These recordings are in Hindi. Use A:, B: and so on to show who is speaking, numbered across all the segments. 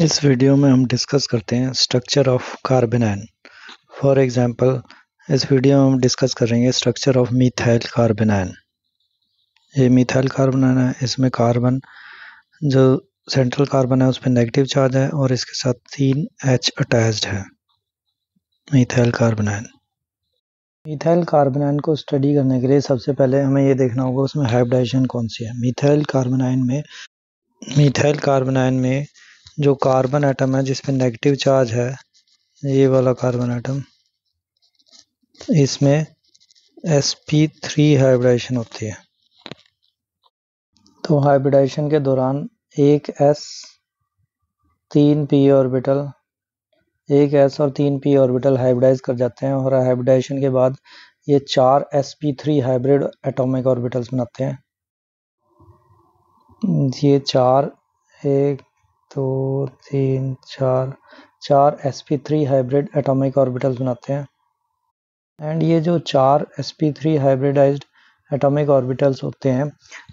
A: इस वीडियो में हम डिस्कस करते हैं स्ट्रक्चर ऑफ कार्बेनाइन। फॉर एग्जांपल, इस वीडियो में हम डिस्कस करेंगे स्ट्रक्चर ऑफ मिथाइल कार्बेनाइन। ये मिथाइल कार्बेनाइन है, इसमें कार्बन जो सेंट्रल कार्बन है उस पर नेगेटिव चार्ज है और इसके साथ 3 H अटैच्ड है। मिथाइल कार्बेनाइन को स्टडी करने के लिए सबसे पहले हमें ये देखना होगा उसमें हाइब्रिडाइजेशन कौन सी है। मिथाइल कार्बेनाइन में जो कार्बन एटम है जिस पे नेगेटिव चार्ज है, ये वाला कार्बन एटम, इसमें sp3 हाइब्रिडाइजेशन होती है। तो हाइब्रिडाइजेशन के दौरान एक s 3p ऑर्बिटल हाइब्रिडाइज कर जाते हैं और हाइब्रिडाइजेशन के बाद ये 4 sp3 हाइब्रिड एटॉमिक ऑर्बिटल्स बनाते हैं। ये 4 1 2 3 4 sp3 हाइब्रिड एटॉमिक ऑर्बिटल्स बनाते हैं। एंड ये जो 4 sp3 हाइब्रिडाइज्ड एटॉमिक ऑर्बिटल्स होते हैं,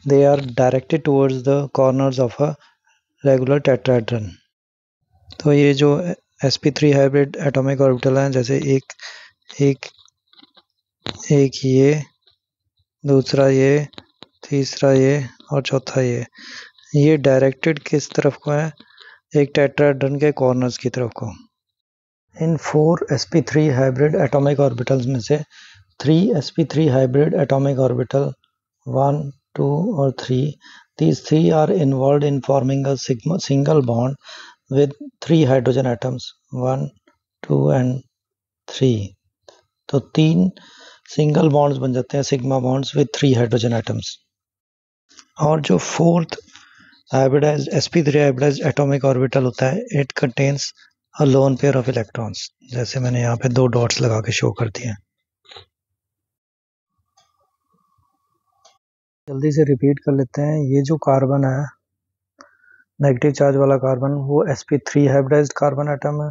A: they are directed towards the corners of a regular tetrahedron. तो ये जो sp3 हाइब्रिड एटॉमिक ऑर्बिटल हैं, जैसे एक ये, दूसरा ये, तीसरा ये और चौथा ये डायरेक्टेड किस तरफ को है? एक टेट्राहेड्रन के कॉर्नर्स की तरफ को। इन 4 sp3 हाइब्रिड एटॉमिक ऑर्बिटल्स में से 3 sp3 hybrid atomic orbital 1, 2 और 3. These 3 are involved in forming a single bond with 3 hydrogen atoms 1, 2 and 3. तो 3 सिंगल बॉन्ड्स बन जाते हैं, sigma bonds with 3 hydrogen atoms. और जो fourth hybridized sp3 hybridized atomic orbital होता है, it contains a lone pair of electrons, जैसे मैंने यहाँ पे 2 डॉट्स लगा के शो कर दिए हैं। जल्दी से रिपीट कर लेते हैं। ये जो कार्बन है, नेगेटिव चार्ज वाला कार्बन, वो sp3 हाइब्रिडाइज्ड कार्बन एटम है।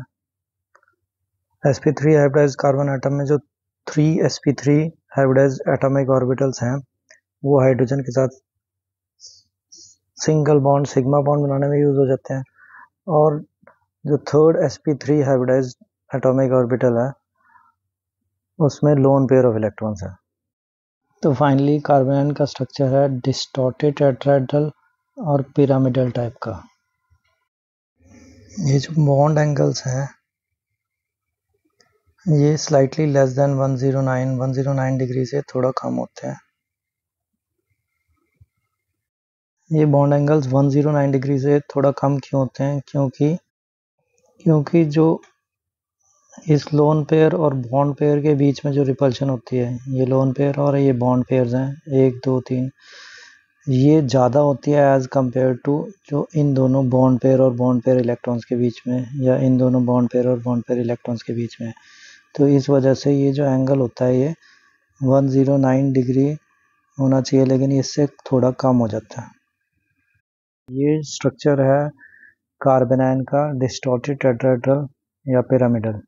A: sp3 हाइब्रिडाइज्ड कार्बन एटम में जो 3 sp3 हाइब्रिडाइज्ड एटॉमिक ऑर्बिटल्स हैं, वो हाइड्रोजन के साथ सिंगल बॉन्ड सिग्मा बॉन्ड बनाने में यूज हो जाते हैं। और जो third sp3 hybridized atomic orbital है, उसमें लोन पेयर ऑफ इलेक्ट्रॉन्स है। तो फाइनली कार्बन का स्ट्रक्चर है डिस्टॉर्टेड टेट्राहेड्रल और पिरामिडल टाइप का। ये जो बॉन्ड एंगल्स हैं, ये स्लाइटली लेस देन 109 डिग्री से थोड़ा कम होते हैं। ये बॉन्ड एंगल्स 109 डिग्री से थोड़ा कम क्यों होते हैं? क्योंकि जो इस लोन पेयर और बॉन्ड पेयर के बीच में जो रिपल्शन होती है, ये लोन पेयर और ये बॉन्ड पेयर्स हैं 1 2 3, ये ज़्यादा होती है एज कम्पेयर टू जो इन दोनों बॉन्ड पेयर और बॉन्ड पेयर इलेक्ट्रॉन्स के बीच में, या इन दोनों बॉन्ड पेयर और बॉन्ड पेयर इलेक्ट्रॉन्स के बीच में। तो इस वजह से ये जो एंगल होता है, ये 109 डिग्री होना चाहिए, लेकिन इससे थोड़ा कम हो जाता है। ये स्ट्रक्चर है कार्बेनाइन का डिस्टॉर्टेड टेट्राहेड्रल या पिरामिडल।